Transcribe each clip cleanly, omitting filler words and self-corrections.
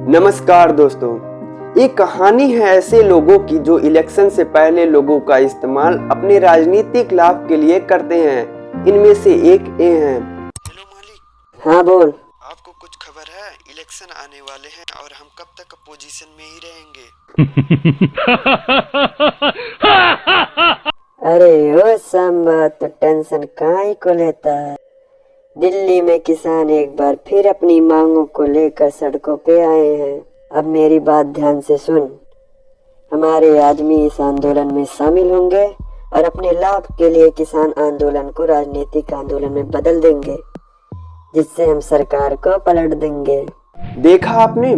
नमस्कार दोस्तों, एक कहानी है ऐसे लोगों की जो इलेक्शन से पहले लोगों का इस्तेमाल अपने राजनीतिक लाभ के लिए करते हैं। इनमें से एक ये हैं। हेलो मालिक। हाँ बोल। आपको कुछ खबर है? इलेक्शन आने वाले हैं और हम कब तक अपोजिशन में ही रहेंगे। अरे ओ सांबा, तो टेंशन काहे को लेता है। दिल्ली में किसान एक बार फिर अपनी मांगों को लेकर सड़कों पे आए हैं। अब मेरी बात ध्यान से सुन। हमारे आदमी इस आंदोलन में शामिल होंगे और अपने लाभ के लिए किसान आंदोलन को राजनीतिक आंदोलन में बदल देंगे, जिससे हम सरकार को पलट देंगे। देखा आपने,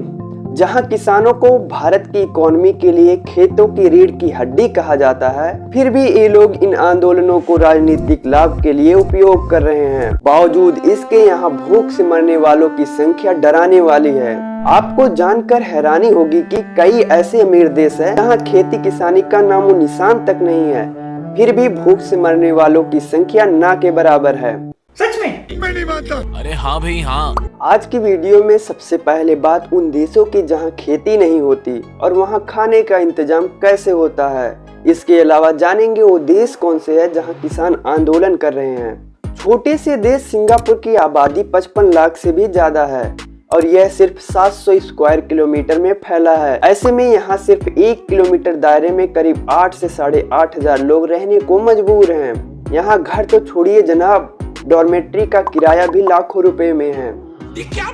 जहां किसानों को भारत की इकोनॉमी के लिए खेतों की रीढ़ की हड्डी कहा जाता है, फिर भी ये लोग इन आंदोलनों को राजनीतिक लाभ के लिए उपयोग कर रहे हैं। बावजूद इसके यहाँ भूख से मरने वालों की संख्या डराने वाली है। आपको जानकर हैरानी होगी कि कई ऐसे अमीर देश हैं जहाँ खेती किसानी का नामो निशान तक नहीं है, फिर भी भूख से मरने वालों की संख्या ना के बराबर है। सच में? मैं नहीं मानता। अरे हाँ भाई हाँ। आज की वीडियो में सबसे पहले बात उन देशों की जहां खेती नहीं होती और वहां खाने का इंतजाम कैसे होता है। इसके अलावा जानेंगे वो देश कौन से है जहां किसान आंदोलन कर रहे हैं। छोटे से देश सिंगापुर की आबादी 55 लाख से भी ज्यादा है और यह सिर्फ 700 स्क्वायर किलोमीटर में फैला है। ऐसे में यहाँ सिर्फ 1 किलोमीटर दायरे में करीब 8 से 8,500 लोग रहने को मजबूर हैं। यहाँ घर तो छोड़िए जनाब, डॉर्मेट्री का किराया भी लाखों रुपए में है। ये क्या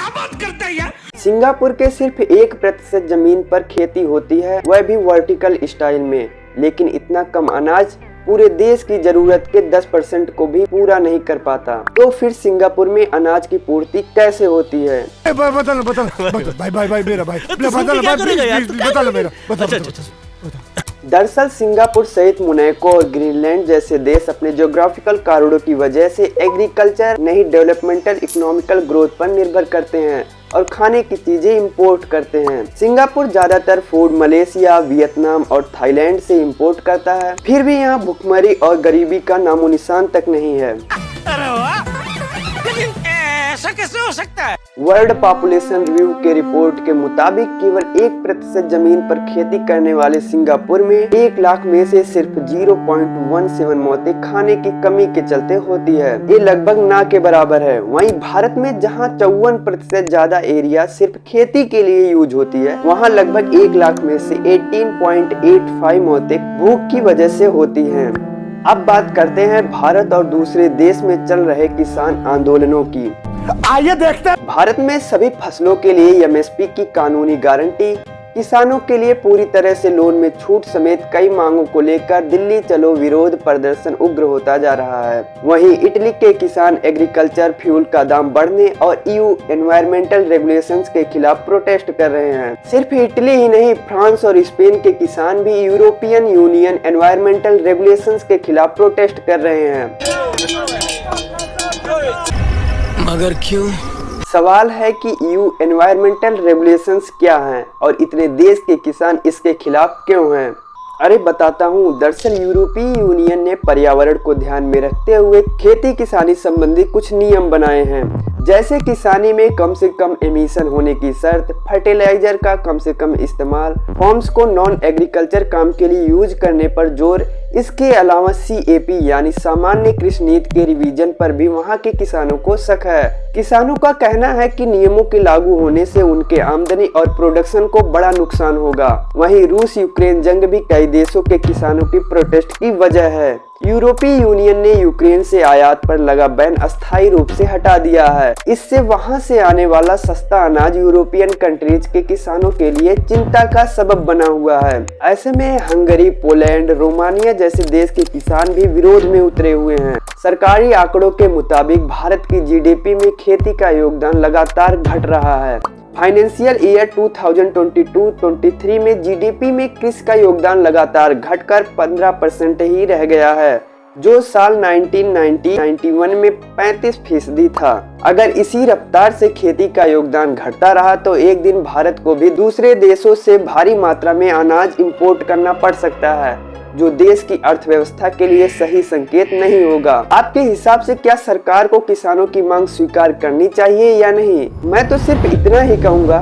बात करता है यार। सिंगापुर के सिर्फ 1% जमीन पर खेती होती है, वह भी वर्टिकल स्टाइल में। लेकिन इतना कम अनाज पूरे देश की जरूरत के 10% को भी पूरा नहीं कर पाता। तो फिर सिंगापुर में अनाज की पूर्ति कैसे होती है? दरअसल सिंगापुर सहित मोनाको और ग्रीनलैंड जैसे देश अपने ज्योग्राफिकल कारणों की वजह से एग्रीकल्चर नहीं डेवलपमेंटल इकोनॉमिकल ग्रोथ पर निर्भर करते हैं और खाने की चीजें इंपोर्ट करते हैं। सिंगापुर ज्यादातर फूड मलेशिया, वियतनाम और थाईलैंड से इंपोर्ट करता है। फिर भी यहाँ भुखमरी और गरीबी का नामो निशान तक नहीं है। अरे वाह, ऐसा कैसे हो सकता है? वर्ल्ड पॉपुलेशन रिव्यू के रिपोर्ट के मुताबिक केवल 1% जमीन पर खेती करने वाले सिंगापुर में 1 लाख में से सिर्फ 0.17 मौतें खाने की कमी के चलते होती है। ये लगभग ना के बराबर है। वहीं भारत में जहां 54% ज्यादा एरिया सिर्फ खेती के लिए यूज होती है, वहां लगभग 1 लाख में से 18.85 मौतें भूख की वजह से होती हैं। अब बात करते हैं भारत और दूसरे देश में चल रहे किसान आंदोलनों की। आइए देखते हैं। भारत में सभी फसलों के लिए एमएसपी की कानूनी गारंटी, किसानों के लिए पूरी तरह से लोन में छूट समेत कई मांगों को लेकर दिल्ली चलो विरोध प्रदर्शन उग्र होता जा रहा है। वहीं इटली के किसान एग्रीकल्चर फ्यूल का दाम बढ़ने और ईयू एनवायरमेंटल रेगुलेशंस के खिलाफ प्रोटेस्ट कर रहे हैं। सिर्फ इटली ही नहीं, फ्रांस और स्पेन के किसान भी यूरोपियन यूनियन एनवायरमेंटल रेगुलेशंस के खिलाफ प्रोटेस्ट कर रहे हैं। मगर क्यों? सवाल है कि ईयू एनवायरमेंटल रेगुलेशंस क्या हैं और इतने देश के किसान इसके खिलाफ क्यों हैं? अरे बताता हूँ। दरअसल यूरोपीय यूनियन ने पर्यावरण को ध्यान में रखते हुए खेती किसानी संबंधी कुछ नियम बनाए हैं, जैसे किसानी में कम से कम एमिशन होने की शर्त, फर्टिलाइजर का कम से कम इस्तेमाल, फॉर्म्स को नॉन एग्रीकल्चर काम के लिए यूज करने पर जोर। इसके अलावा CAP यानी सामान्य कृषि नीति के रिवीजन पर भी वहाँ के किसानों को शक है। किसानों का कहना है कि नियमों के लागू होने से उनके आमदनी और प्रोडक्शन को बड़ा नुकसान होगा। वहीं रूस यूक्रेन जंग भी कई देशों के किसानों की प्रोटेस्ट की वजह है। यूरोपीय यूनियन ने यूक्रेन से आयात पर लगा बैन अस्थायी रूप से हटा दिया है। इससे वहां से आने वाला सस्ता अनाज यूरोपियन कंट्रीज के किसानों के लिए चिंता का सबब बना हुआ है। ऐसे में हंगरी, पोलैंड, रोमानिया जैसे देश के किसान भी विरोध में उतरे हुए हैं। सरकारी आंकड़ों के मुताबिक भारत की GDP में खेती का योगदान लगातार घट रहा है। फाइनेंशियल ईयर 2022-23 में GDP में कृषि का योगदान लगातार घटकर 15% ही रह गया है, जो साल 1990-91 में 35% था। अगर इसी रफ्तार से खेती का योगदान घटता रहा तो एक दिन भारत को भी दूसरे देशों से भारी मात्रा में अनाज इंपोर्ट करना पड़ सकता है, जो देश की अर्थव्यवस्था के लिए सही संकेत नहीं होगा। आपके हिसाब से क्या सरकार को किसानों की मांग स्वीकार करनी चाहिए या नहीं? मैं तो सिर्फ इतना ही कहूँगा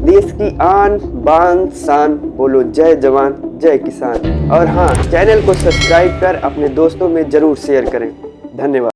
देश की आन बान शान, बोलो जय जवान जय किसान। और हाँ, चैनल को सब्सक्राइब कर अपने दोस्तों में जरूर शेयर करें। धन्यवाद।